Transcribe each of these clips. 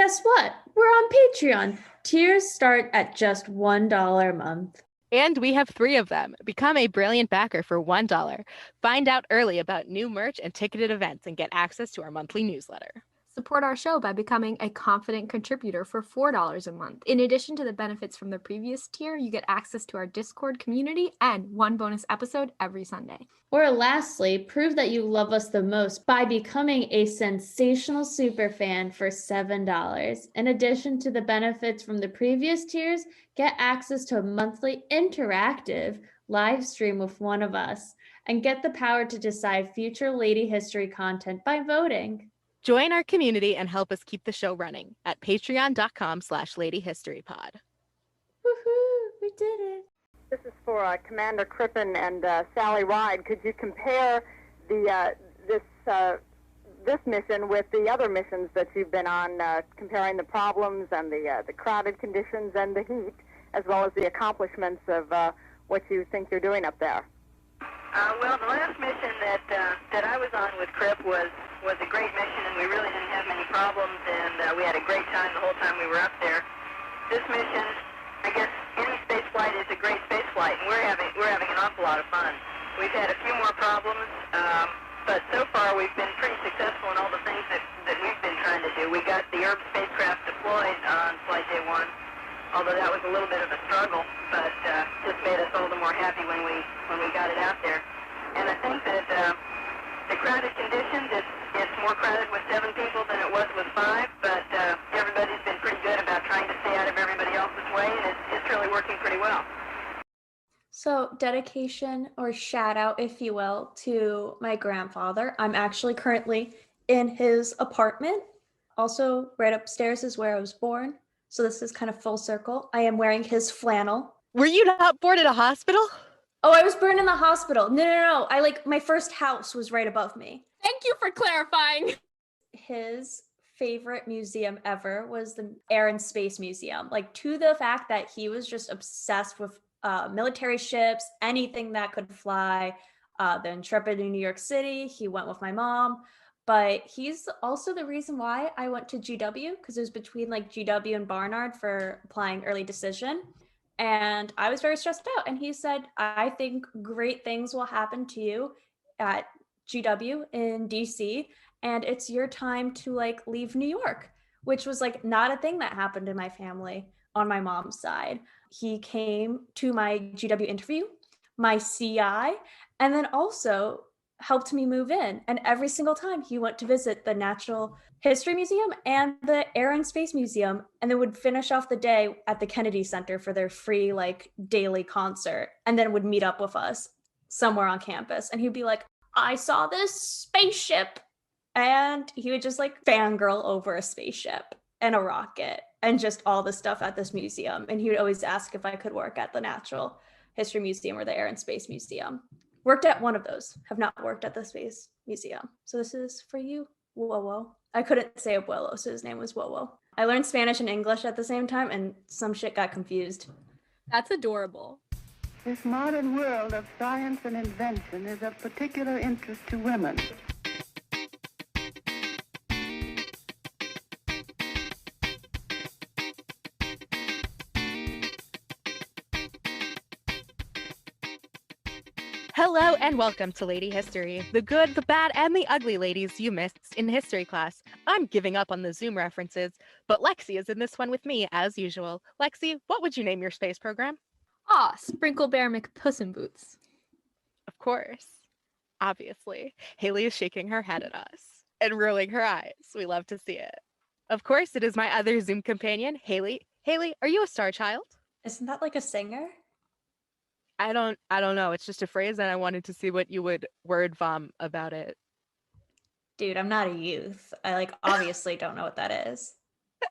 guess what? We're on Patreon. Tiers start at just $1 a month. And we have 3 of them. Become a brilliant backer for $1. Find out early about new merch and ticketed events and get access to our monthly newsletter. Support our show by becoming a confident contributor for $4 a month. In addition to the benefits from the previous tier, you get access to our Discord community and 1 bonus episode every Sunday. Or lastly, prove that you love us the most by becoming a sensational superfan for $7. In addition to the benefits from the previous tiers, get access to a monthly interactive live stream with one of us and get the power to decide future Lady History content by voting. Join our community and help us keep the show running at patreon.com/ladyhistorypod. Woohoo, we did it. This is for Commander Crippen and Sally Ride. Could you compare this mission with the other missions that you've been on, comparing the problems and the crowded conditions and the heat, as well as the accomplishments of what you think you're doing up there? Well, the last mission that I was on with Crip was a great mission, and we really didn't have many problems, and we had a great time the whole time we were up there. This mission, I guess any space flight is a great space flight, and we're having an awful lot of fun. We've had a few more problems, but so far we've been pretty successful in all the things that we've been trying to do. We got the Herb spacecraft deployed on flight day 1, although that was a little bit of a struggle, but just made us all the more happy when we got it out there. And I think that the crowded conditions, it's more crowded with 7 people than it was with 5, but everybody's been pretty good about trying to stay out of everybody else's way, and it's really working pretty well. So dedication or shout out, if you will, to my grandfather. I'm actually currently in his apartment. Also, right upstairs is where I was born. So this is kind of full circle. I am wearing his flannel. Were you not born in a hospital? Oh, I was born in the hospital. No. My first house was right above me. Thank you for clarifying. His favorite museum ever was the Air and Space Museum. Like, to the fact that he was just obsessed with military ships, anything that could fly. The Intrepid in New York City, he went with my mom. But he's also the reason why I went to GW, because it was between like GW and Barnard for applying early decision. And I was very stressed out. And he said, I think great things will happen to you at GW in DC. And it's your time to like leave New York, which was like not a thing that happened in my family on my mom's side. He came to my GW interview, my CI, and then also helped me move in. And every single time he went to visit the Natural History Museum and the Air and Space Museum, and then would finish off the day at the Kennedy Center for their free like daily concert, and then would meet up with us somewhere on campus. And he'd be like, I saw this spaceship. And he would just like fangirl over a spaceship and a rocket and just all the stuff at this museum. And he would always ask if I could work at the Natural History Museum or the Air and Space Museum. Worked at one of those, have not worked at the Space Museum. So this is for you, Wowo. I couldn't say Abuelo, so his name was Wowo. I learned Spanish and English at the same time, and some shit got confused. That's adorable. This modern world of science and invention is of particular interest to women. Hello and welcome to Lady History, the good, the bad, and the ugly ladies you missed in history class. I'm giving up on the Zoom references, but Lexi is in this one with me as usual. Lexi, what would you name your space program? Sprinkle Bear McPuss in Boots. Of course. Obviously. Haley is shaking her head at us and rolling her eyes. We love to see it. Of course, it is my other Zoom companion, Haley. Haley, are you a star child? Isn't that like a singer? I don't know. It's just a phrase, and I wanted to see what you would word vom about it. Dude, I'm not a youth. I obviously don't know what that is.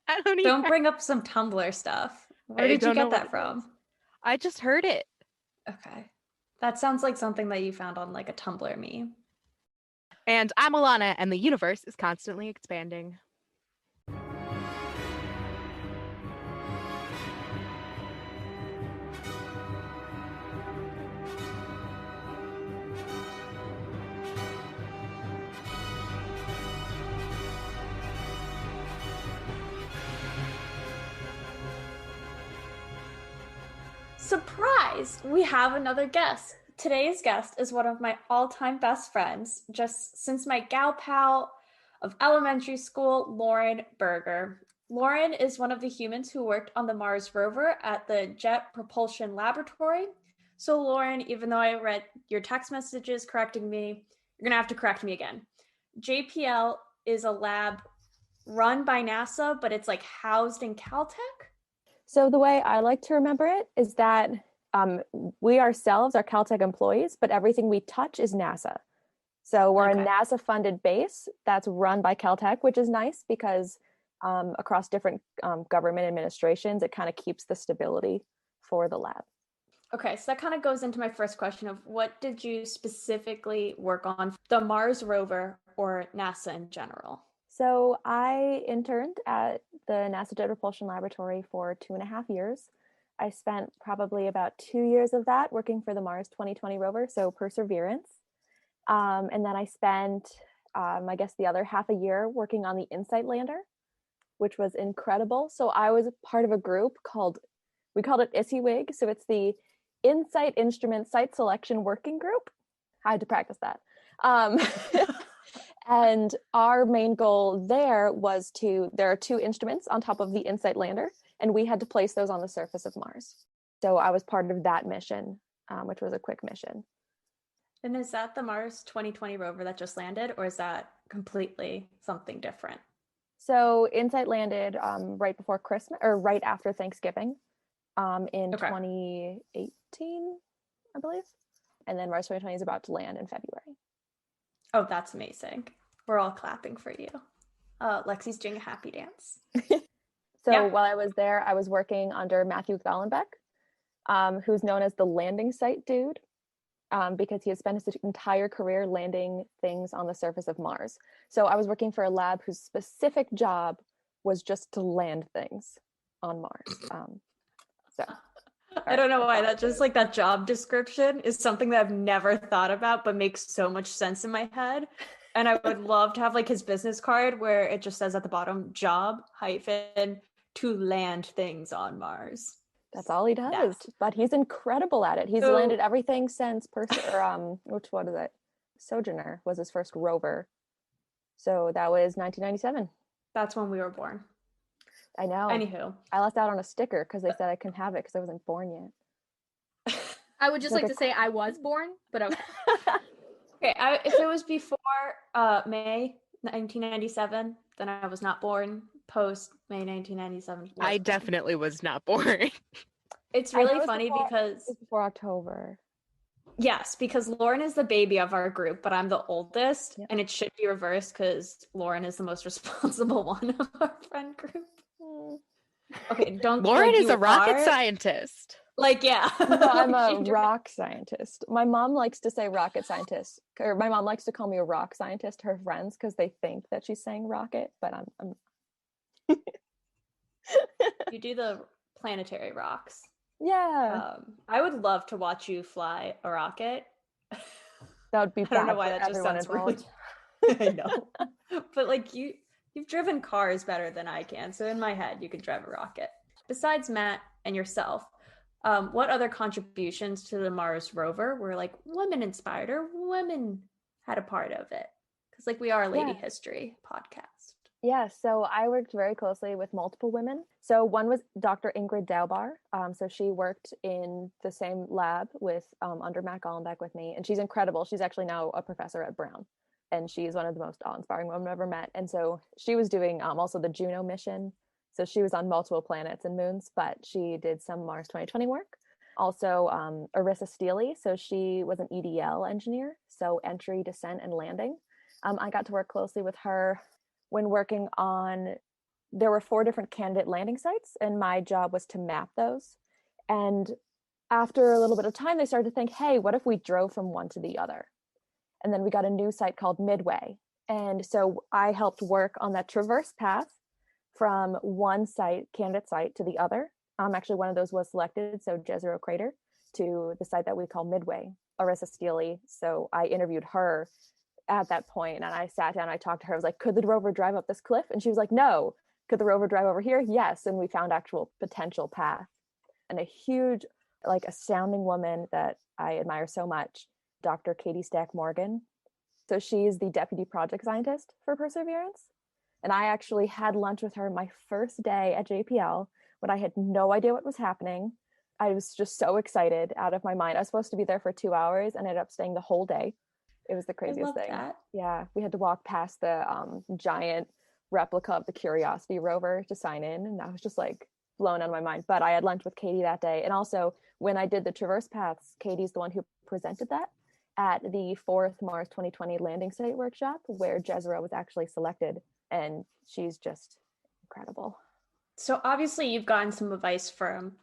I don't either. Don't bring up some Tumblr stuff. Where did you get that from? I just heard it. Okay. That sounds like something that you found on like a Tumblr meme. And I'm Alana, and the universe is constantly expanding. Surprise! We have another guest. Today's guest is one of my all-time best friends, just since my gal pal of elementary school, Lauren Berger. Lauren is one of the humans who worked on the Mars rover at the Jet Propulsion Laboratory. So Lauren, even though I read your text messages correcting me, you're gonna have to correct me again. JPL is a lab run by NASA, but it's like housed in Caltech? So the way I like to remember it is that we ourselves are Caltech employees, but everything we touch is NASA. So we're a NASA-funded base that's run by Caltech, which is nice because across different government administrations, it kind of keeps the stability for the lab. Okay, so that kind of goes into my first question of what did you specifically work on, the Mars rover or NASA in general? So I interned at the NASA Jet Propulsion Laboratory for 2.5 years. I spent probably about 2 years of that working for the Mars 2020 rover, so Perseverance. And then I spent, I guess, the other half a year working on the InSight lander, which was incredible. So I was part of a group we called it ISIWIG. So it's the InSight Instrument Site Selection Working Group. I had to practice that. And our main goal there was there are 2 instruments on top of the InSight lander, and we had to place those on the surface of Mars. So I was part of that mission, which was a quick mission. And is that the Mars 2020 rover that just landed, or is that completely something different? So InSight landed right before Christmas, or right after Thanksgiving in 2018, I believe. And then Mars 2020 is about to land in February. Oh, that's amazing. We're all clapping for you. Lexi's doing a happy dance. While I was there, I was working under Matthew Gallenbeck, who's known as the landing site dude, because he has spent his entire career landing things on the surface of Mars. So I was working for a lab whose specific job was just to land things on Mars. I don't know why that just like that job description is something that I've never thought about, but makes so much sense in my head. And I would love to have like his business card where it just says at the bottom, job hyphen to land things on Mars. That's all he does, but he's incredible at it. He's landed everything since Sojourner was his first rover. So that was 1997. That's when we were born. I know. Anywho. I left out on a sticker because they said I couldn't have it because I wasn't born yet. I would just like to say I was born, but okay. Okay, if it was before May 1997, then I was not born. Post May 1997. I definitely was not born. It's really funny because it's before October. Yes, because Lauren is the baby of our group, but I'm the oldest, and it should be reversed because Lauren is the most responsible one of our friend group. Okay, Lauren is a rocket scientist. Like, yeah. No, I'm a rock scientist. My mom likes to say rocket scientist, or my mom likes to call me a rock scientist to her friends because they think that she's saying rocket, but I'm You do the planetary rocks. Yeah. I would love to watch you fly a rocket. That would be I don't know why that just sounds really I know. But like you've driven cars better than I can. So in my head, you could drive a rocket. Besides Matt and yourself, what other contributions to the Mars rover were like women inspired or women had a part of it? Because like we are a lady history podcast. Yeah, so I worked very closely with multiple women. So one was Dr. Ingrid Daubar. So she worked in the same lab with under Matt Gallenbeck with me, and she's incredible. She's actually now a professor at Brown, and she's one of the most awe-inspiring women I've ever met. And so she was doing also the Juno mission. So she was on multiple planets and moons, but she did some Mars 2020 work. Also, Arissa Steely. So she was an EDL engineer, so entry, descent, and landing. I got to work closely with her when working on, there were 4 different candidate landing sites, and my job was to map those. And after a little bit of time, they started to think, hey, what if we drove from one to the other? And then we got a new site called Midway. And so I helped work on that traverse path from one site, candidate site, to the other. Actually, one of those was selected, so Jezero Crater, to the site that we call Midway, Arissa Steely. So I interviewed her at that point, and I sat down, I talked to her. I was like, could the rover drive up this cliff? And she was like, no. Could the rover drive over here? Yes. And we found actual potential path. And like astounding woman that I admire so much, Dr. Katie Stack Morgan. So she is the deputy project scientist for Perseverance. And I actually had lunch with her my first day at JPL when I had no idea what was happening. I was just so excited, out of my mind. I was supposed to be there for 2 hours and ended up staying the whole day. It was the craziest thing. That. Yeah, we had to walk past the giant replica of the Curiosity rover to sign in, and I was just like blown out of my mind. But I had lunch with Katie that day, and also when I did the Traverse Paths, Katie's the one who presented that at the 4th Mars 2020 landing site workshop, where Jezero was actually selected, and she's just incredible. So obviously you've gotten some advice from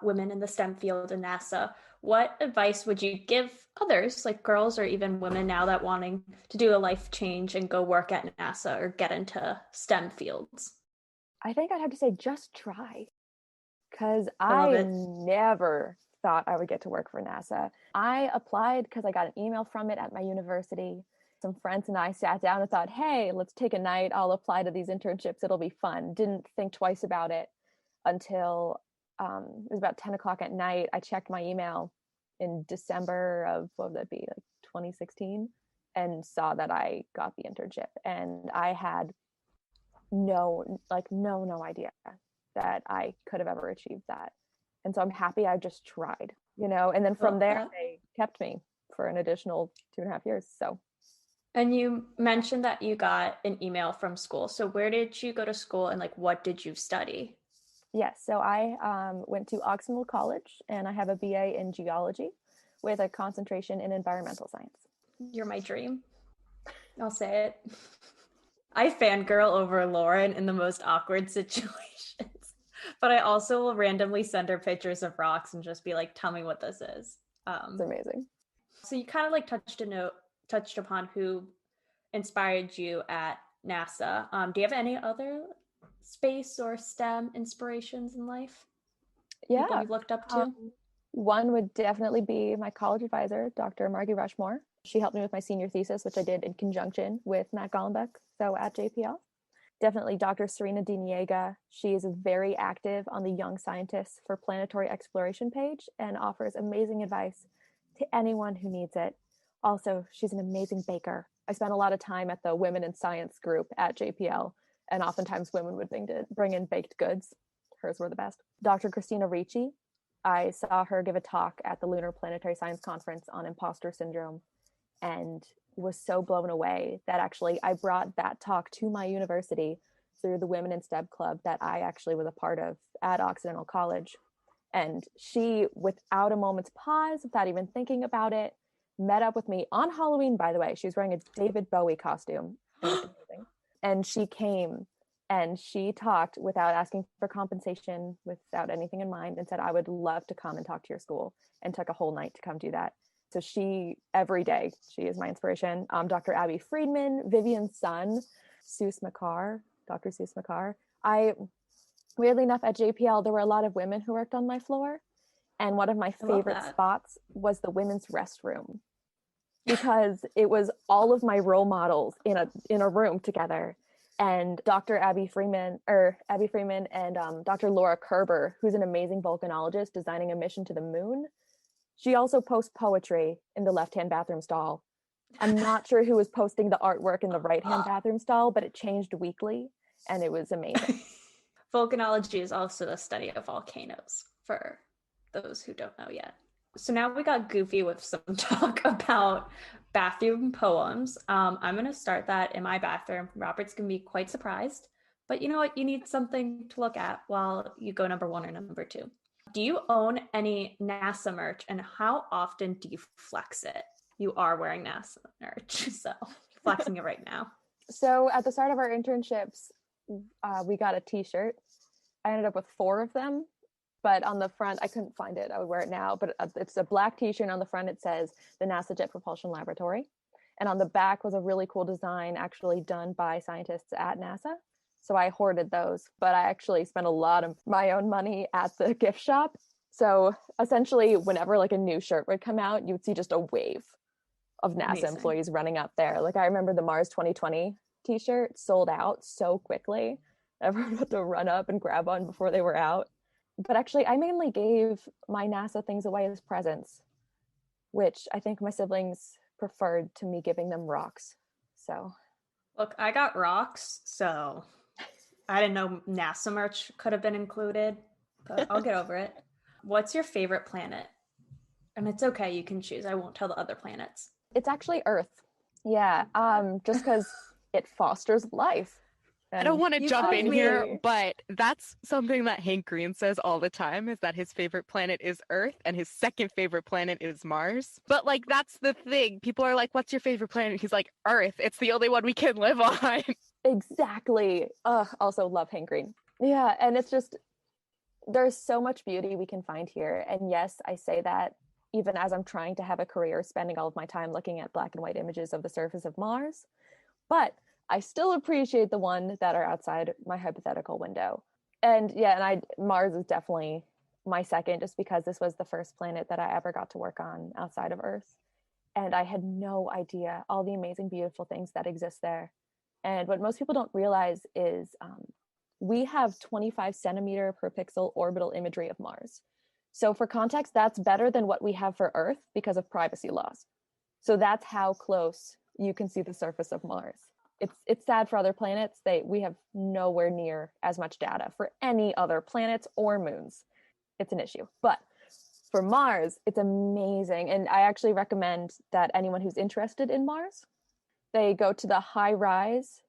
women in the STEM field in NASA. What advice would you give others, like girls or even women now that wanting to do a life change and go work at NASA or get into STEM fields? I think I'd have to say just try, because I never thought I would get to work for NASA. I applied because I got an email from it at my university. Some friends and I sat down and thought, hey, let's take a night. I'll apply to these internships. It'll be fun. Didn't think twice about it until it was about 10 o'clock at night. I checked my email in December of, what would that be, like 2016, and saw that I got the internship. And I had no idea that I could have ever achieved that. And so I'm happy I just tried, and then from there they kept me for an additional 2.5 years. So. And you mentioned that you got an email from school. So where did you go to school, and like what did you study? Yes, so I went to Occidental College, and I have a BA in geology with a concentration in environmental science. You're my dream. I'll say it. I fangirl over Lauren in the most awkward situations, but I also will randomly send her pictures of rocks and just be like, tell me what this is. It's amazing. So you kind of like touched upon who inspired you at NASA. Do you have any other space or STEM inspirations in life? Yeah. People you've looked up to? One would definitely be my college advisor, Dr. Margie Rushmore. She helped me with my senior thesis, which I did in conjunction with Matt Gollenbeck, so at JPL. Definitely Dr. Serena Diniega. She is very active on the Young Scientists for Planetary Exploration page and offers amazing advice to anyone who needs it. Also, she's an amazing baker. I spent a lot of time at the Women in Science group at JPL, and oftentimes women would bring in baked goods. Hers were the best. Dr. Christina Ricci. I saw her give a talk at the Lunar Planetary Science Conference on imposter syndrome and was so blown away that actually I brought that talk to my university through the Women in STEM Club that I actually was a part of at Occidental College. And she, without a moment's pause, without even thinking about it, met up with me on Halloween, by the way. She was wearing a David Bowie costume. And she came and she talked without asking for compensation, without anything in mind, and said, I would love to come and talk to your school, and took a whole night to come do that. So she, every day, she is my inspiration. Dr. Abby Friedman, Vivian's son, Dr. Seuss Makar. Weirdly enough, at JPL, there were a lot of women who worked on my floor. And one of my favorite spots was the women's restroom, because it was all of my role models in a room together. And Dr. Abby Freeman and Dr. Laura Kerber, who's an amazing volcanologist designing a mission to the moon. She also posts poetry in the left-hand bathroom stall. I'm not sure who was posting the artwork in the right-hand bathroom stall, but it changed weekly, and it was amazing. Volcanology is also the study of volcanoes, for those who don't know yet. So now we got goofy with some talk about bathroom poems. I'm going to start that in my bathroom. Robert's going to be quite surprised, but you know what? You need something to look at while you go number 1 or number 2. Do you own any NASA merch, and how often do you flex it? You are wearing NASA merch, so flexing it right now. So at the start of our internships, we got a t-shirt. I ended up with 4 of them. But on the front, I couldn't find it. I would wear it now, but it's a black t-shirt. And on the front, it says the NASA Jet Propulsion Laboratory. And on the back was a really cool design actually done by scientists at NASA. So I hoarded those, but I actually spent a lot of my own money at the gift shop. So essentially, whenever like a new shirt would come out, you'd see just a wave of NASA employees running up there. Like I remember the Mars 2020 t-shirt sold out so quickly. Everyone had to run up and grab one before they were out. But actually, I mainly gave my NASA things away as presents, which I think my siblings preferred to me giving them rocks. So, Look, I got rocks, so I didn't know NASA merch could have been included, but I'll get over it. What's your favorite planet? And it's okay, you can choose. I won't tell the other planets. it's actually Earth. Yeah, just because it fosters life. I don't want to You jump told in me. here, but that's something that Hank Green says all the time, is that his favorite planet is Earth and his second favorite planet is Mars. But like, that's the thing. People are like, what's your favorite planet? He's like, Earth. It's the only one we can live on. Exactly. Also love Hank Green. Yeah, and it's just, there's so much beauty we can find here. And yes, I say that even as I'm trying to have a career spending all of my time looking at black and white images of the surface of Mars. But I still appreciate the ones that are outside my hypothetical window. And yeah, Mars is definitely my second, just because this was the first planet that I ever got to work on outside of Earth. And I had no idea all the amazing, beautiful things that exist there. And what most people don't realize is we have 25 centimeter per pixel orbital imagery of Mars. So for context, that's better than what we have for Earth because of privacy laws. So that's how close you can see the surface of Mars. It's sad for other planets. We have nowhere near as much data for any other planets or moons. It's an issue. But for Mars, it's amazing. And I actually recommend that anyone who's interested in Mars, they go to the HiRise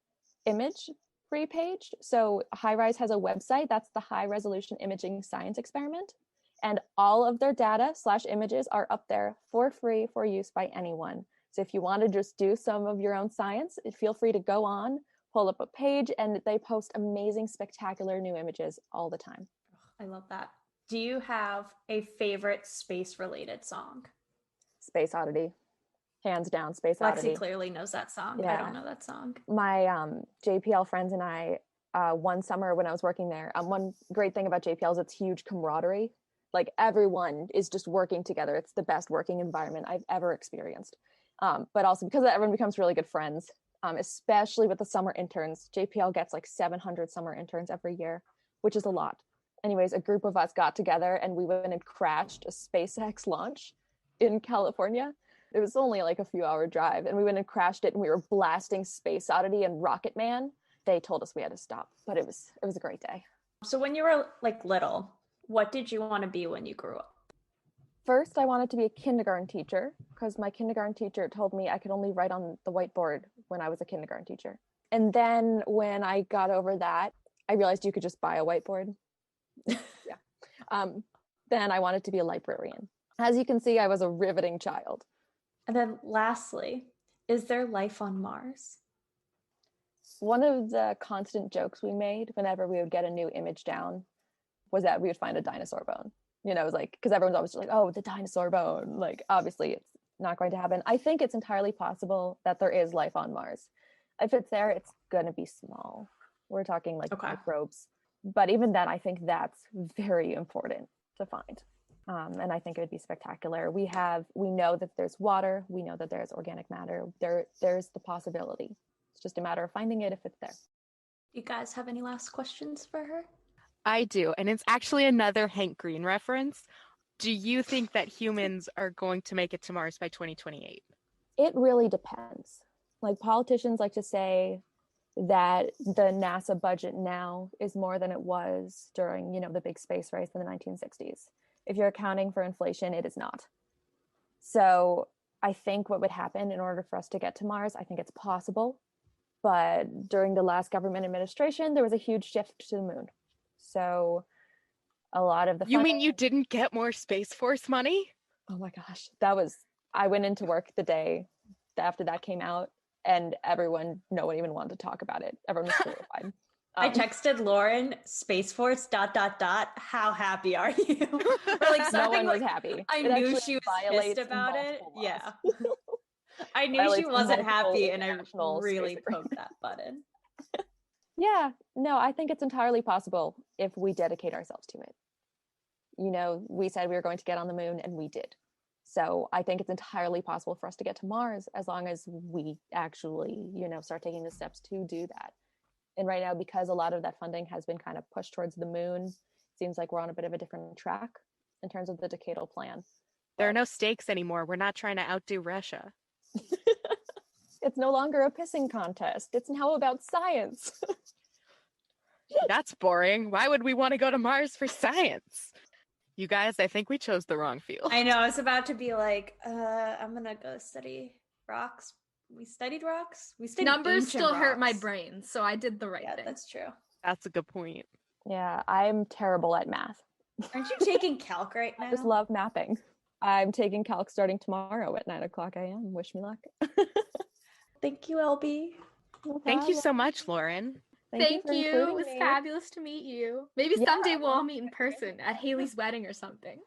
image free page. So HiRise has a website, that's the High Resolution Imaging Science Experiment. And all of their data / images are up there for free for use by anyone. So if you want to just do some of your own science, feel free to go on, pull up a page, and they post amazing, spectacular new images all the time. I love that. Do you have a favorite space-related song? Space Oddity. Hands down, Space Oddity. Lexi clearly knows that song. Yeah. I don't know that song. My JPL friends and I, one summer when I was working there, one great thing about JPL is it's huge camaraderie. Like everyone is just working together. It's the best working environment I've ever experienced. But also because everyone becomes really good friends, especially with the summer interns. JPL gets like 700 summer interns every year, which is a lot. Anyways, a group of us got together and we went and crashed a SpaceX launch in California. It was only like a few hour drive, and we went and crashed it, and we were blasting Space Oddity and Rocketman. They told us we had to stop, but it was a great day. So when you were like little, what did you want to be when you grew up? First, I wanted to be a kindergarten teacher because my kindergarten teacher told me I could only write on the whiteboard when I was a kindergarten teacher. And then when I got over that, I realized you could just buy a whiteboard. Yeah. Then I wanted to be a librarian. As you can see, I was a riveting child. And then lastly, is there life on Mars? One of the constant jokes we made whenever we would get a new image down was that we would find a dinosaur bone. You know, it was like, because everyone's always like, oh, the dinosaur bone. Like, obviously, it's not going to happen. I think it's entirely possible that there is life on Mars. If it's there, it's going to be small. We're talking like microbes. But even then, I think that's very important to find. And I think it would be spectacular. We know that there's water. We know that there's organic matter. There's the possibility. It's just a matter of finding it if it's there. You guys have any last questions for her? I do, and it's actually another Hank Green reference. Do you think that humans are going to make it to Mars by 2028? It really depends. Like politicians like to say that the NASA budget now is more than it was during, the big space race in the 1960s. If you're accounting for inflation, it is not. So I think what would happen in order for us to get to Mars, I think it's possible. But during the last government administration, there was a huge shift to the moon. So a lot of the You mean you didn't get more Space Force money? Oh my gosh. I went into work the day after that came out, and no one even wanted to talk about it. Everyone was terrified. I texted Lauren, Space Force, .. How happy are you? Or like no one was like, happy. I knew she was pissed about it. Laws. Yeah. I knew she wasn't happy, and I really poked that button. Yeah, no, I think it's entirely possible if we dedicate ourselves to it. We said we were going to get on the moon, and we did. So I think it's entirely possible for us to get to Mars as long as we actually, start taking the steps to do that. And right now, because a lot of that funding has been kind of pushed towards the moon, seems like we're on a bit of a different track in terms of the decadal plan. There are no stakes anymore. We're not trying to outdo Russia. It's no longer a pissing contest. It's now about science. That's boring. Why would we want to go to Mars for science? You guys, I think we chose the wrong field. I know, I was about to be like, I'm gonna go study rocks. We studied rocks? We studied Numbers ancient still hurt my rocks. brain, so I did the right Yeah, thing. that's true. That's a good point. Yeah, I'm terrible at math. Aren't you taking calc right now? I just love mapping. I'm taking calc starting tomorrow at 9:00 a.m. Wish me luck. Thank you, LB. No Thank you problem. so much, Lauren. Thank for you. It including was me. fabulous to meet you. Maybe Yeah. someday we'll all meet in person at Haley's wedding or something.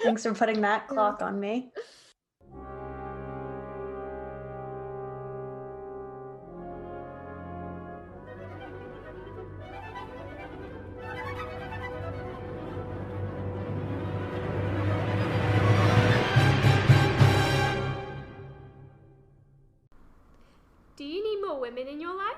Thanks for putting that clock on me. Do you need more women in your life?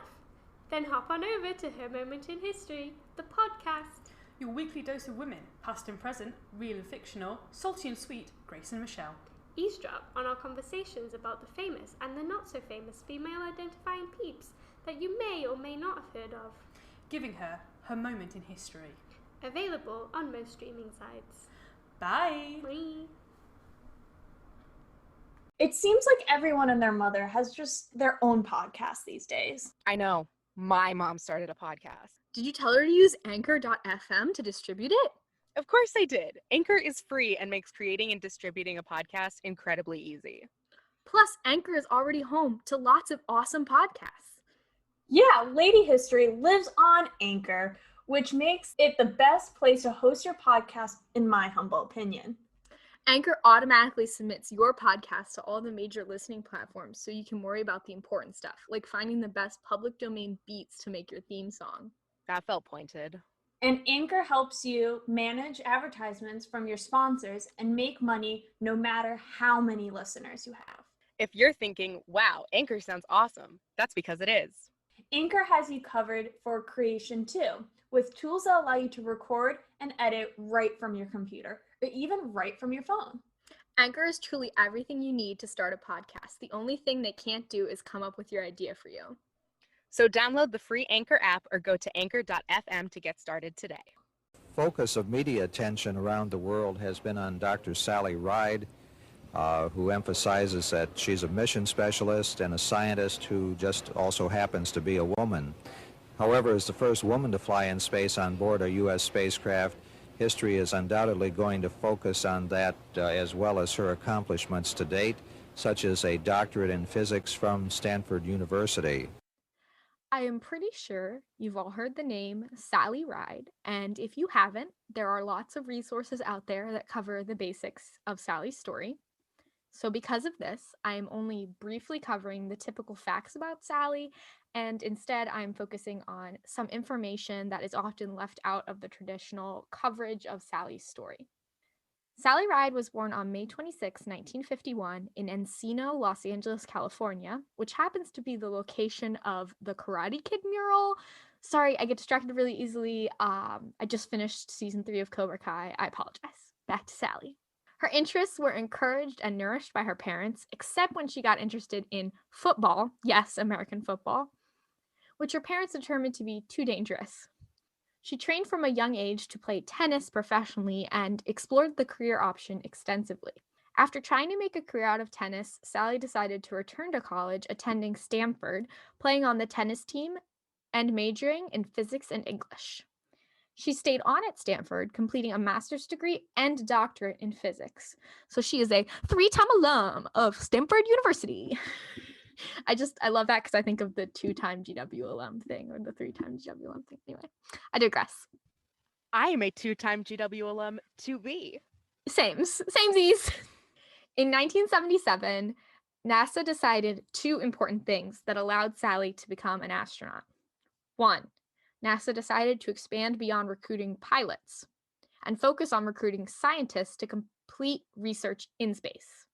Then hop on over to Her Moment in History, the podcast. Your weekly dose of women, past and present, real and fictional, salty and sweet, Grace and Michelle. Eavesdrop on our conversations about the famous and the not so famous female identifying peeps that you may or may not have heard of. Giving her her moment in history. Available on most streaming sites. Bye! Bye. It seems like everyone and their mother has just their own podcast these days. I know. My mom started a podcast. Did you tell her to use anchor.fm to distribute it? Of course I did. Anchor is free and makes creating and distributing a podcast incredibly easy. Plus, Anchor is already home to lots of awesome podcasts. Yeah, Lady History lives on Anchor, which makes it the best place to host your podcast, in my humble opinion. Anchor automatically submits your podcast to all the major listening platforms so you can worry about the important stuff, like finding the best public domain beats to make your theme song. That felt pointed. And Anchor helps you manage advertisements from your sponsors and make money no matter how many listeners you have. If you're thinking, wow, Anchor sounds awesome, that's because it is. Anchor has you covered for creation too, with tools that allow you to record and edit right from your computer, or even right from your phone. Anchor is truly everything you need to start a podcast. The only thing they can't do is come up with your idea for you. So download the free Anchor app or go to anchor.fm to get started today. Focus of media attention around the world has been on Dr. Sally Ride, who emphasizes that she's a mission specialist and a scientist who just also happens to be a woman. However, as the first woman to fly in space on board a U.S. spacecraft, history is undoubtedly going to focus on that as well as her accomplishments to date, such as a doctorate in physics from Stanford University. I am pretty sure you've all heard the name Sally Ride, and if you haven't, there are lots of resources out there that cover the basics of Sally's story. So because of this, I am only briefly covering the typical facts about Sally, and instead I'm focusing on some information that is often left out of the traditional coverage of Sally's story. Sally Ride was born on May 26, 1951 in Encino, Los Angeles, California, which happens to be the location of the Karate Kid mural. Sorry, I get distracted really easily. I just finished season 3 of Cobra Kai. I apologize. Back to Sally. Her interests were encouraged and nourished by her parents, except when she got interested in football, yes, American football, which her parents determined to be too dangerous. She trained from a young age to play tennis professionally and explored the career option extensively. After trying to make a career out of tennis, Sally decided to return to college, attending Stanford, playing on the tennis team, and majoring in physics and English. She stayed on at Stanford, completing a master's degree and doctorate in physics. So she is a 3-time alum of Stanford University. I love that because I think of the 2-time GW alum thing or the 3-time GW alum thing. Anyway, I digress. I am a 2-time GW alum to be. Samesies. In 1977, NASA decided 2 important things that allowed Sally to become an astronaut. 1, NASA decided to expand beyond recruiting pilots and focus on recruiting scientists to complete research in space.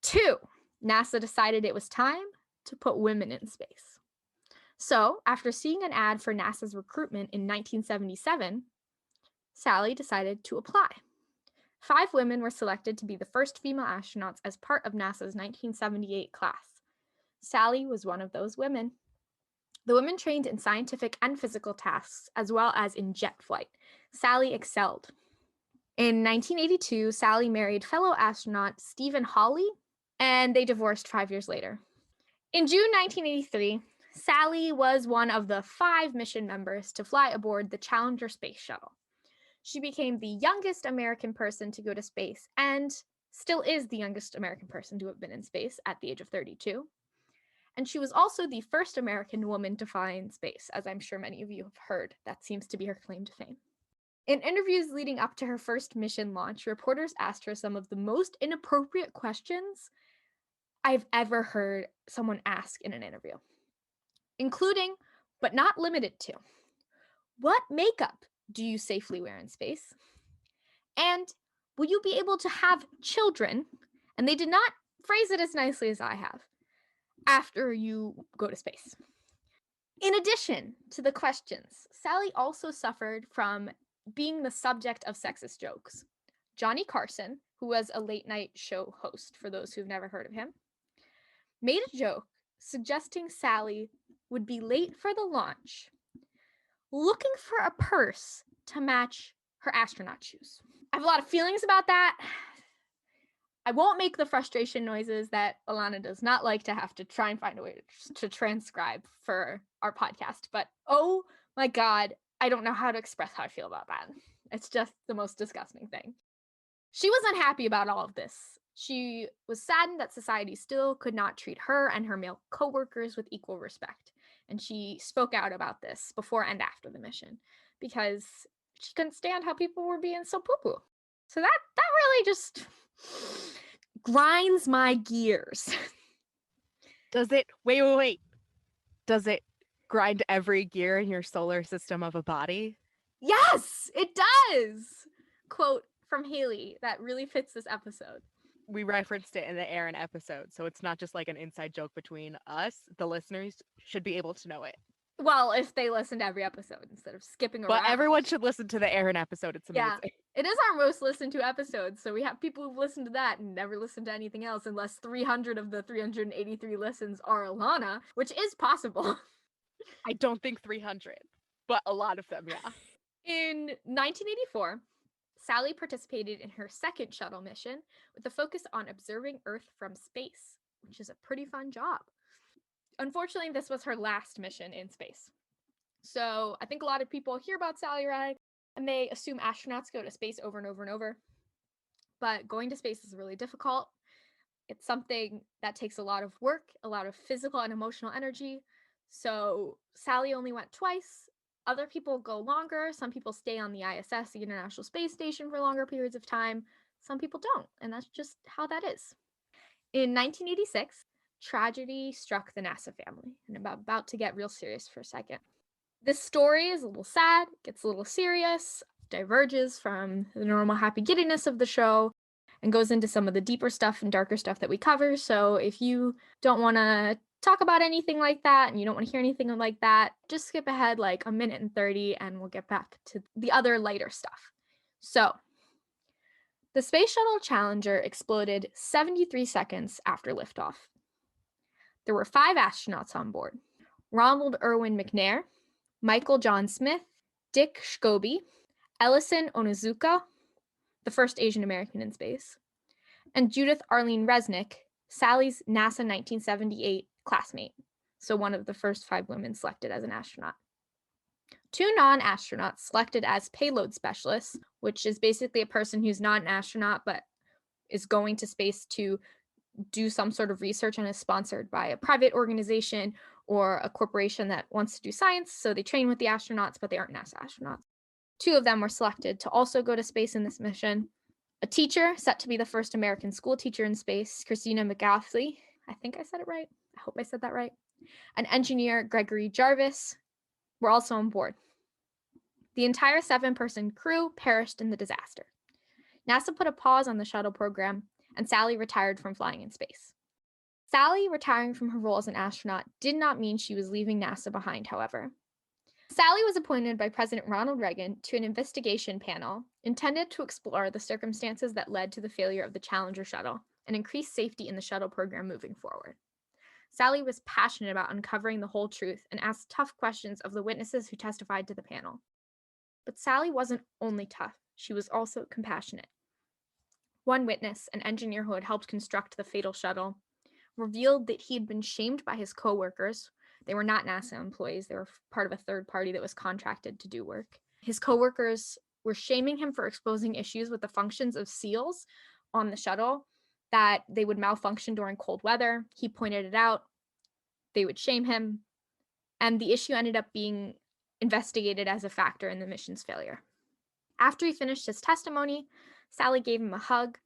2, NASA decided it was time to put women in space. So, after seeing an ad for NASA's recruitment in 1977, Sally decided to apply. 5 women were selected to be the first female astronauts as part of NASA's 1978 class. Sally was one of those women. The women trained in scientific and physical tasks, as well as in jet flight. Sally excelled. In 1982, Sally married fellow astronaut Stephen Hawley, and they divorced 5 years later. In June 1983, Sally was one of the 5 mission members to fly aboard the Challenger space shuttle. She became the youngest American person to go to space and still is the youngest American person to have been in space at the age of 32. And she was also the first American woman to fly in space, as I'm sure many of you have heard. That seems to be her claim to fame. In interviews leading up to her first mission launch, reporters asked her some of the most inappropriate questions I've ever heard someone ask in an interview, including, but not limited to, what makeup do you safely wear in space? And will you be able to have children? And they did not phrase it as nicely as I have. After you go to space. In addition to the questions, Sally also suffered from being the subject of sexist jokes. Johnny Carson, who was a late night show host for those who've never heard of him, made a joke suggesting Sally would be late for the launch, looking for a purse to match her astronaut shoes. I have a lot of feelings about that. I won't make the frustration noises that Alana does not like to have to try and find a way to transcribe for our podcast. But oh my God, I don't know how to express how I feel about that. It's just the most disgusting thing. She was unhappy about all of this. She was saddened that society still could not treat her and her male coworkers with equal respect. And she spoke out about this before and after the mission because she couldn't stand how people were being so poo-poo. So that really just grinds my gears. Does it? Wait. Does it grind every gear in your solar system of a body? Yes, it does. Quote from Haley that really fits this episode. We referenced it in the Aaron episode, so it's not just like an inside joke between us. The listeners should be able to know it. Well, if they listen to every episode instead of skipping around. But everyone should listen to the Aaron episode. It's amazing. Yeah, it is our most listened to episode, so we have people who've listened to that and never listened to anything else unless 300 of the 383 listens are Alana, which is possible. I don't think 300, but a lot of them, yeah. In 1984, Sally participated in her second shuttle mission with a focus on observing Earth from space, which is a pretty fun job. Unfortunately, this was her last mission in space. So I think a lot of people hear about Sally Ride and they assume astronauts go to space over and over and over. But going to space is really difficult. It's something that takes a lot of work, a lot of physical and emotional energy. So Sally only went twice. Other people go longer. Some people stay on the ISS, the International Space Station, for longer periods of time. Some people don't, and that's just how that is. In 1986, tragedy struck the NASA family, and I'm about to get real serious for a second. This story is a little sad, gets a little serious, diverges from the normal happy giddiness of the show, and goes into some of the deeper stuff and darker stuff that we cover. So if you don't want to talk about anything like that and you don't want to hear anything like that, just skip ahead like a minute and 30 and we'll get back to the other lighter stuff. So the Space Shuttle Challenger exploded 73 seconds after liftoff. There were 5 astronauts on board: Ronald Irwin McNair, Michael John Smith, Dick Scobie, Ellison Onizuka, the first Asian American in space, and Judith Arlene Resnick, Sally's NASA 1978 classmate, so one of the first 5 women selected as an astronaut. 2 non-astronauts selected as payload specialists, which is basically a person who's not an astronaut but is going to space to do some sort of research and is sponsored by a private organization or a corporation that wants to do science, so they train with the astronauts, but they aren't NASA astronauts. 2 of them were selected to also go to space in this mission. A teacher, set to be the first American school teacher in space, Christina McGaffey. I think I said it right. I hope I said that right. And engineer Gregory Jarvis were also on board. The entire 7-person crew perished in the disaster. NASA put a pause on the shuttle program, and Sally retired from flying in space. Sally retiring from her role as an astronaut did not mean she was leaving NASA behind, however. Sally was appointed by President Ronald Reagan to an investigation panel intended to explore the circumstances that led to the failure of the Challenger shuttle and increase safety in the shuttle program moving forward. Sally was passionate about uncovering the whole truth and asked tough questions of the witnesses who testified to the panel. But Sally wasn't only tough, she was also compassionate. One witness, an engineer who had helped construct the fatal shuttle, revealed that he had been shamed by his coworkers. They were not NASA employees. They were part of a third party that was contracted to do work. His coworkers were shaming him for exposing issues with the functions of seals on the shuttle, that they would malfunction during cold weather. He pointed it out. They would shame him. And the issue ended up being investigated as a factor in the mission's failure. After he finished his testimony, Sally gave him a hug,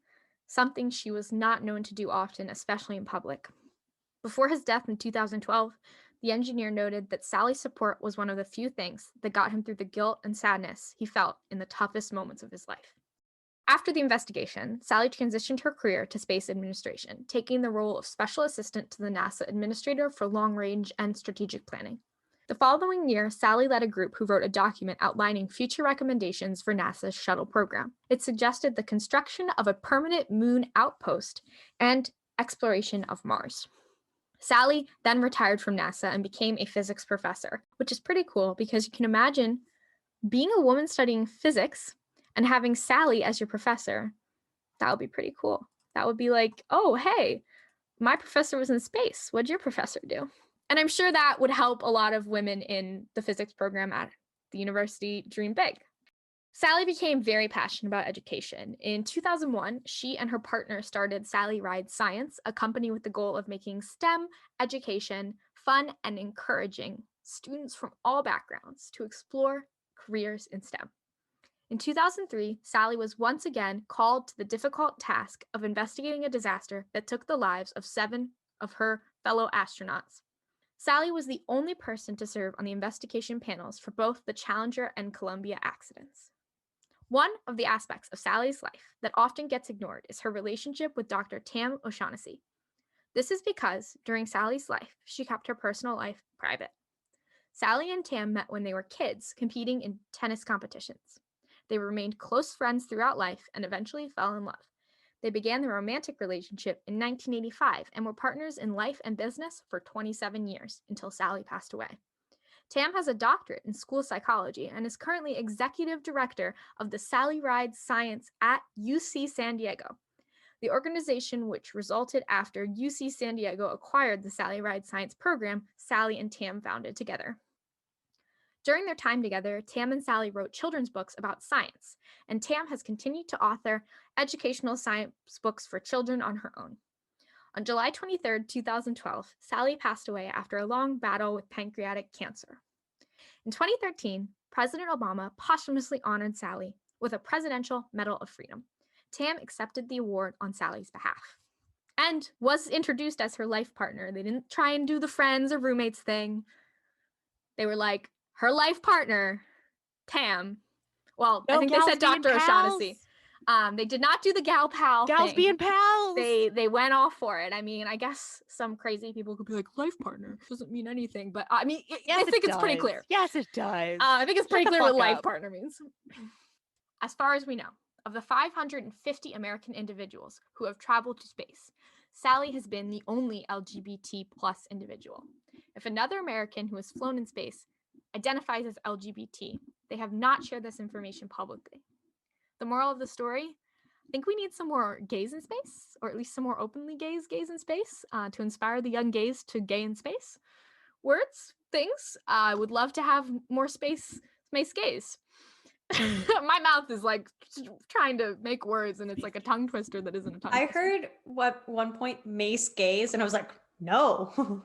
something she was not known to do often, especially in public. Before his death in 2012, the engineer noted that Sally's support was one of the few things that got him through the guilt and sadness he felt in the toughest moments of his life. After the investigation, Sally transitioned her career to space administration, taking the role of special assistant to the NASA Administrator for Long-Range and Strategic Planning. The following year, Sally led a group who wrote a document outlining future recommendations for NASA's shuttle program. It suggested the construction of a permanent moon outpost and exploration of Mars. Sally then retired from NASA and became a physics professor, which is pretty cool because you can imagine being a woman studying physics and having Sally as your professor. That would be pretty cool. That would be like, oh, hey, my professor was in space. What'd your professor do? And I'm sure that would help a lot of women in the physics program at the university dream big. Sally became very passionate about education. In 2001, she and her partner started Sally Ride Science, a company with the goal of making STEM education fun and encouraging students from all backgrounds to explore careers in STEM. In 2003, Sally was once again called to the difficult task of investigating a disaster that took the lives of 7 of her fellow astronauts. Sally was the only person to serve on the investigation panels for both the Challenger and Columbia accidents. One of the aspects of Sally's life that often gets ignored is her relationship with Dr. Tam O'Shaughnessy. This is because during Sally's life, she kept her personal life private. Sally and Tam met when they were kids, competing in tennis competitions. They remained close friends throughout life and eventually fell in love. They began their romantic relationship in 1985 and were partners in life and business for 27 years until Sally passed away. Tam has a doctorate in school psychology and is currently executive director of the Sally Ride Science at UC San Diego, the organization which resulted after UC San Diego acquired the Sally Ride Science program Sally and Tam founded together. During their time together, Tam and Sally wrote children's books about science, and Tam has continued to author educational science books for children on her own. On July 23, 2012, Sally passed away after a long battle with pancreatic cancer. In 2013, President Obama posthumously honored Sally with a Presidential Medal of Freedom. Tam accepted the award on Sally's behalf and was introduced as her life partner. They didn't try and do the friends or roommates thing. They were like, her life partner, Tam. Well, I think they said Dr. O'Shaughnessy. They did not do the gal pal Gals thing. being pals. They went off for it. I mean, I guess some crazy people could be like, life partner doesn't mean anything, but I mean, Yes, I think it's pretty clear. Yes, it does. I think it's pretty Shut the clear what fuck life up. partner means. As far as we know, of the 550 American individuals who have traveled to space, Sally has been the only LGBT plus individual. If another American who has flown in space identifies as LGBT, they have not shared this information publicly. The moral of the story, I think we need some more gays in space, or at least some more openly gays in space, to inspire the young gays to gay in space. Words, things. I would love to have more space gays. My mouth is like trying to make words, and it's like a tongue twister that isn't a tongue I twister. heard one point mace gays, and I was like, no,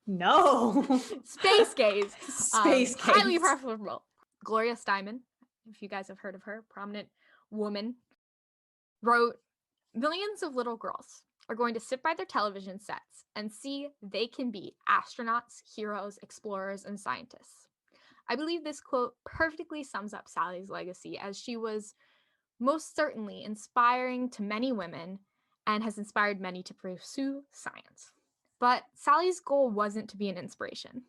no. Space gays. Space gays. Highly preferable. Gloria Steinem, if you guys have heard of her, prominent woman, wrote, millions of little girls are going to sit by their television sets and see they can be astronauts, heroes, explorers, and scientists. I believe this quote perfectly sums up Sally's legacy, as she was most certainly inspiring to many women and has inspired many to pursue science. But Sally's goal wasn't to be an inspiration.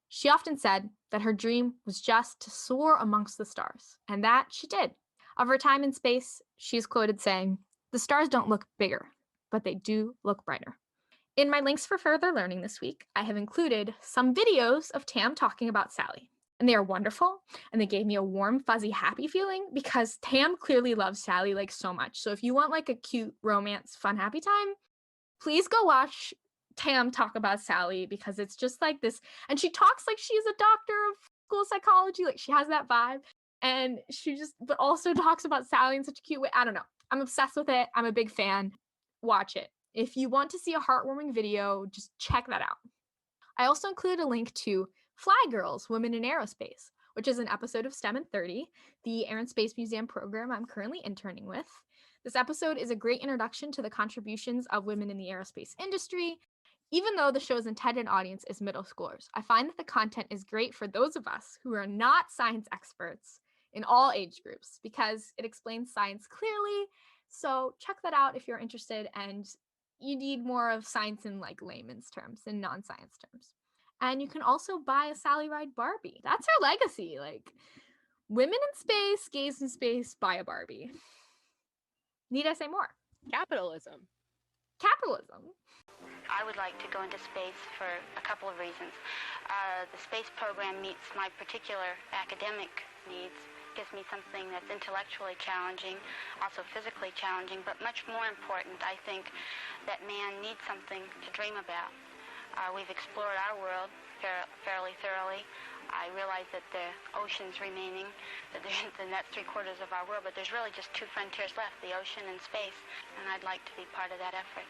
She often said that her dream was just to soar amongst the stars, and that she did. Of her time in space, she is quoted saying, "The stars don't look bigger, but they do look brighter." In my links for further learning this week, I have included some videos of Tam talking about Sally. And they are wonderful, and they gave me a warm, fuzzy, happy feeling because Tam clearly loves Sally like so much. So if you want like a cute romance, fun, happy time, please go watch Tam talk about Sally because it's just like this. And she talks like she's a doctor of school psychology, like she has that vibe. And she just, but also talks about Sally in such a cute way. I don't know. I'm obsessed with it. I'm a big fan. Watch it. If you want to see a heartwarming video, just check that out. I also included a link to Fly Girls, Women in Aerospace, which is an episode of STEM in 30, the Air and Space Museum program I'm currently interning with. This episode is a great introduction to the contributions of women in the aerospace industry. Even though the show's intended audience is middle schoolers, I find that the content is great for those of us who are not science experts in all age groups because it explains science clearly. So check that out if you're interested and you need more of science in like layman's terms and non-science terms. And you can also buy a Sally Ride Barbie. That's her legacy. Like, women in space, gays in space, buy a Barbie. Need I say more? Capitalism. Capitalism. I would like to go into space for a couple of reasons. The space program meets my particular academic needs, gives me something that's intellectually challenging, also physically challenging, but much more important, I think, that man needs something to dream about. We've explored our world fairly thoroughly. I realize that the ocean's remaining, that that's 3/4 of our world, but there's really just two frontiers left, the ocean and space, and I'd like to be part of that effort.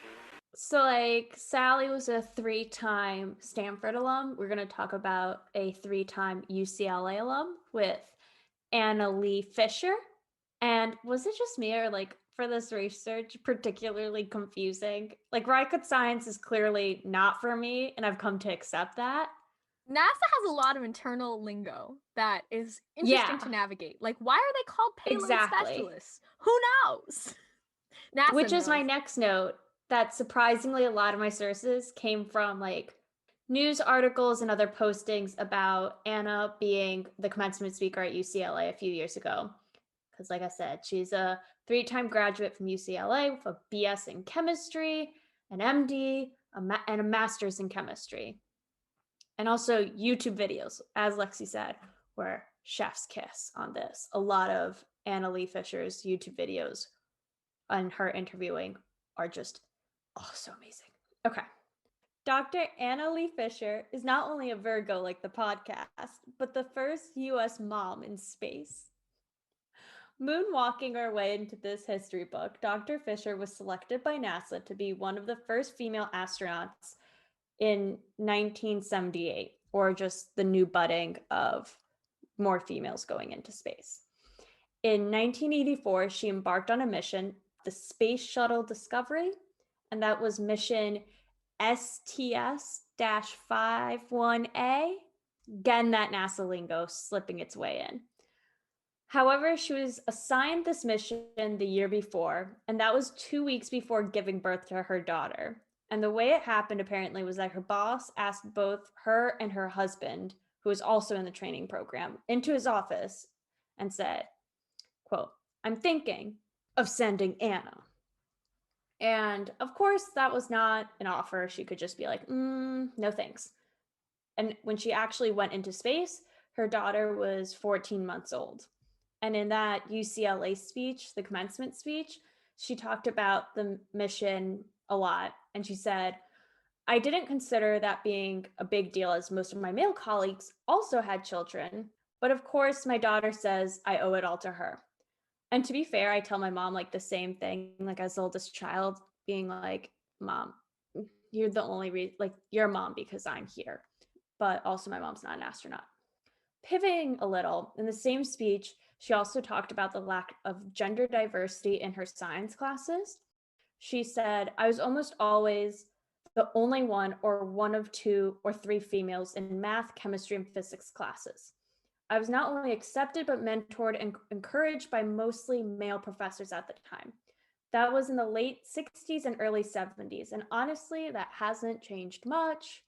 So, like, Sally was a 3-time Stanford alum. We're going to talk about a 3-time UCLA alum with Anna Lee Fisher. And was it just me or, like, for this research, particularly confusing? Like, rocket science is clearly not for me, and I've come to accept that. NASA has a lot of internal lingo that is interesting to navigate. Like, why are they called payload specialists? Who knows? NASA Which knows. is my next note, that surprisingly a lot of my sources came from, like, news articles and other postings about Anna being the commencement speaker at UCLA a few years ago. Because, like I said, she's a 3-time graduate from UCLA with a BS in chemistry, an MD, and a master's in chemistry. And also YouTube videos, as Lexi said, where chef's kiss on this. A lot of Anna Lee Fisher's YouTube videos and her interviewing are just so amazing. Okay. Dr. Anna Lee Fisher is not only a Virgo like the podcast, but the first US mom in space. Moonwalking her way into this history book, Dr. Fisher was selected by NASA to be one of the first female astronauts in 1978, or just the new budding of more females going into space. In 1984, she embarked on a mission, the Space Shuttle Discovery, and that was mission STS-51A. Again, that NASA lingo slipping its way in. However, she was assigned this mission the year before, and that was 2 weeks before giving birth to her daughter. And the way it happened, apparently, was that her boss asked both her and her husband, who was also in the training program, into his office and said, quote, "I'm thinking of sending Anna." And of course, that was not an offer. She could just be like, no thanks. And when she actually went into space, her daughter was 14 months old. And in that UCLA speech, the commencement speech, she talked about the mission a lot. And she said, "I didn't consider that being a big deal as most of my male colleagues also had children. But of course, my daughter says I owe it all to her." And to be fair, I tell my mom like the same thing, like as the oldest child, being like, "Mom, you're the only reason, like you're a mom because I'm here." But also my mom's not an astronaut. Pivoting a little, in the same speech, she also talked about the lack of gender diversity in her science classes. She said, "I was almost always the only one or one of 2 or 3 females in math, chemistry, and physics classes. I was not only accepted, but mentored and encouraged by mostly male professors at the time. That was in the late 60s and early 70s. And honestly, that hasn't changed much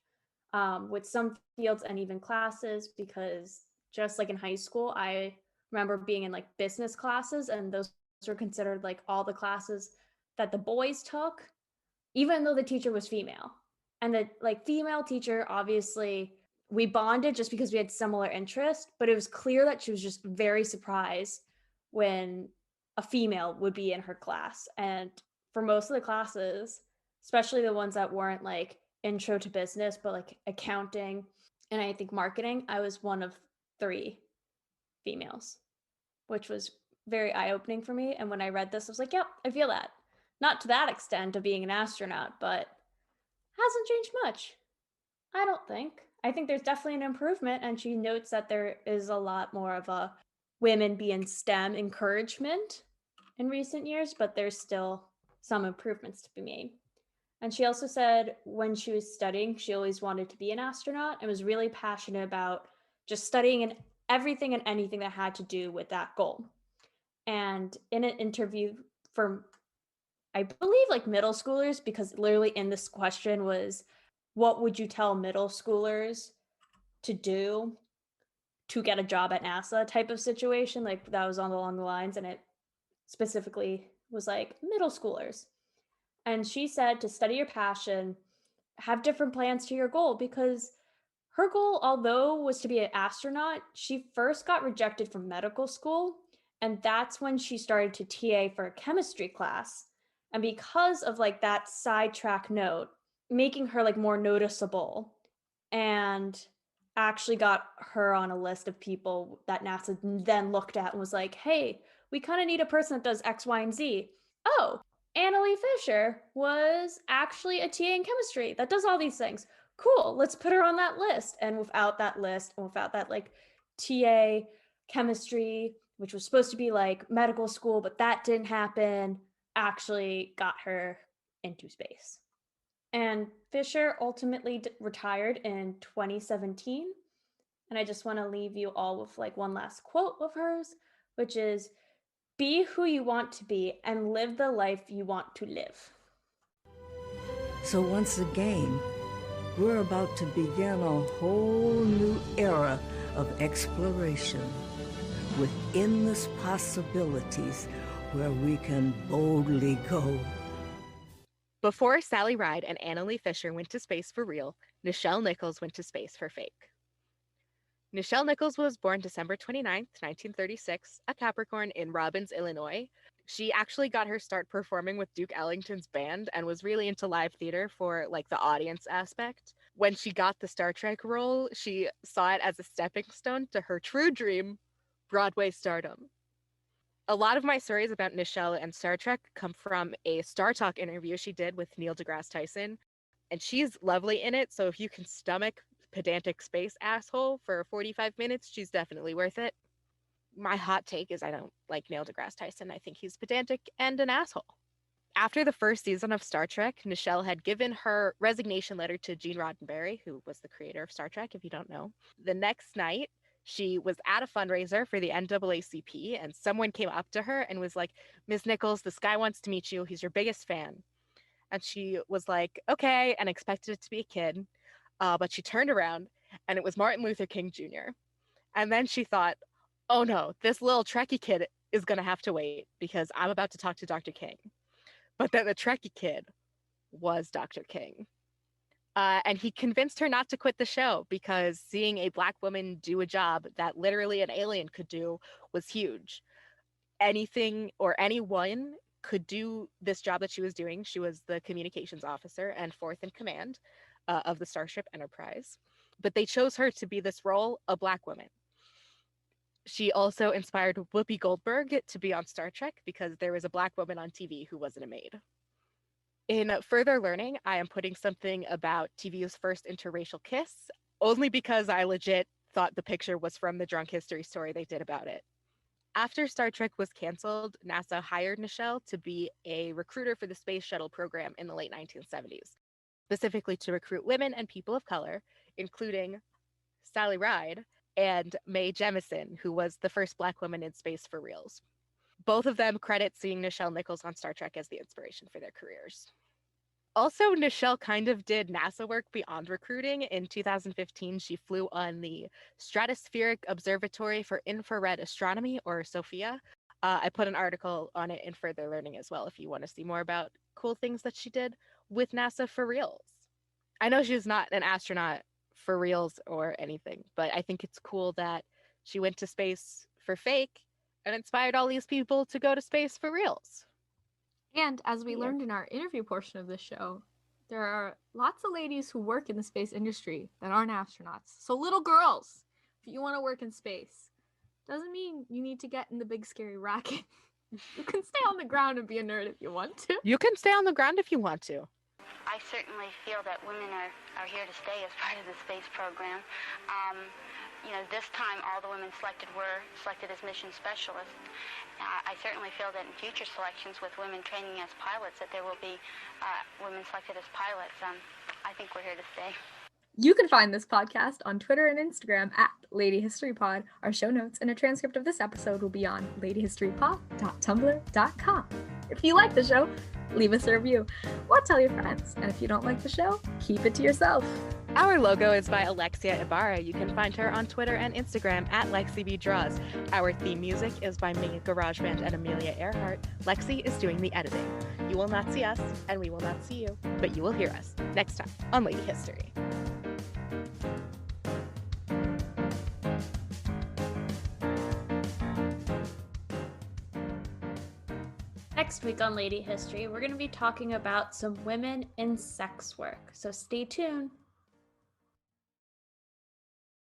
with some fields and even classes, because just like in high school, I remember being in like business classes, and those were considered like all the classes that the boys took, even though the teacher was female. And the like female teacher, obviously, we bonded just because we had similar interests, but it was clear that she was just very surprised when a female would be in her class. And for most of the classes, especially the ones that weren't like intro to business, but like accounting and I think marketing, I was one of 3 females, which was very eye-opening for me. And when I read this, I was like, yep, I feel that. Not to that extent of being an astronaut, but hasn't changed much. I don't think. I think there's definitely an improvement, and she notes that there is a lot more of a women be in STEM encouragement in recent years, but there's still some improvements to be made. And she also said when she was studying, she always wanted to be an astronaut and was really passionate about just studying and everything and anything that had to do with that goal. And in an interview for, I believe, like middle schoolers, because literally in this question was, what would you tell middle schoolers to do to get a job at NASA type of situation? Like that was along the lines, and it specifically was like middle schoolers. And she said to study your passion, have different plans to your goal, because her goal, although was to be an astronaut, she first got rejected from medical school. And that's when she started to TA for a chemistry class. And because of like that sidetrack note, making her like more noticeable, and actually got her on a list of people that NASA then looked at and was like, hey, we kind of need a person that does X, Y, and Z. Oh, Annalee Fisher was actually a TA in chemistry that does all these things. Cool, let's put her on that list. And without that list, and without that like TA chemistry, which was supposed to be like medical school, but that didn't happen, actually got her into space. And Fisher ultimately retired in 2017. And I just want to leave you all with like one last quote of hers, which is, be who you want to be and live the life you want to live. So once again, we're about to begin a whole new era of exploration with endless possibilities where we can boldly go. Before Sally Ride and Annalee Fisher went to space for real, Nichelle Nichols went to space for fake. Nichelle Nichols was born December 29th, 1936, a Capricorn in Robbins, Illinois. She actually got her start performing with Duke Ellington's band and was really into live theater for like the audience aspect. When she got the Star Trek role, she saw it as a stepping stone to her true dream, Broadway stardom. A lot of my stories about Nichelle and Star Trek come from a Star Talk interview she did with Neil deGrasse Tyson, and she's lovely in it, so if you can stomach pedantic space asshole for 45 minutes, she's definitely worth it. My hot take is I don't like Neil deGrasse Tyson. I think he's pedantic and an asshole. After the first season of Star Trek, Nichelle had given her resignation letter to Gene Roddenberry, who was the creator of Star Trek, if you don't know. The next night, she was at a fundraiser for the NAACP, and someone came up to her and was like, Ms. Nichols, this guy wants to meet you. He's your biggest fan. And she was like, okay, and expected it to be a kid. But she turned around, and it was Martin Luther King Jr. And then she thought, oh no, this little Trekkie kid is going to have to wait because I'm about to talk to Dr. King. But then the Trekkie kid was Dr. King. And he convinced her not to quit the show because seeing a Black woman do a job that literally an alien could do was huge. Anything or anyone could do this job that she was doing. She was the communications officer and fourth in command of the Starship Enterprise. But they chose her to be this role, a Black woman. She also inspired Whoopi Goldberg to be on Star Trek because there was a Black woman on TV who wasn't a maid. In further learning, I am putting something about TV's first interracial kiss, only because I legit thought the picture was from the drunk history story they did about it. After Star Trek was canceled, NASA hired Nichelle to be a recruiter for the Space Shuttle program in the late 1970s, specifically to recruit women and people of color, including Sally Ride and Mae Jemison, who was the first Black woman in space for reals. Both of them credit seeing Nichelle Nichols on Star Trek as the inspiration for their careers. Also, Nichelle kind of did NASA work beyond recruiting. In 2015, she flew on the Stratospheric Observatory for Infrared Astronomy, or SOFIA. I put an article on it in Further Learning as well if you want to see more about cool things that she did with NASA for reals. I know she's not an astronaut for reals or anything, but I think it's cool that she went to space for fake and inspired all these people to go to space for reals. And as we learned in our interview portion of this show, there are lots of ladies who work in the space industry that aren't astronauts. So little girls, if you want to work in space, doesn't mean you need to get in the big scary rocket. You can stay on the ground and be a nerd if you want to. You can stay on the ground if you want to. I certainly feel that women are here to stay as part of the space program. This time all the women were selected as mission specialists. I certainly feel that in future selections with women training as pilots that there will be women selected as pilots. I think we're here to stay. You can find this podcast on Twitter and Instagram at Lady History Pod. Our show notes and a transcript of this episode will be on ladyhistorypod.tumblr.com. If you like the show, leave us a review or tell your friends. And if you don't like the show, keep it to yourself. Our logo is by Alexia Ibarra. You can find her on Twitter and Instagram at LexiBDraws. Our theme music is by me, GarageBand, and Amelia Earhart. Lexi is doing the editing. You will not see us, and we will not see you, but you will hear us next time on Lady History. Next week on Lady History, we're going to be talking about some women in sex work. So stay tuned.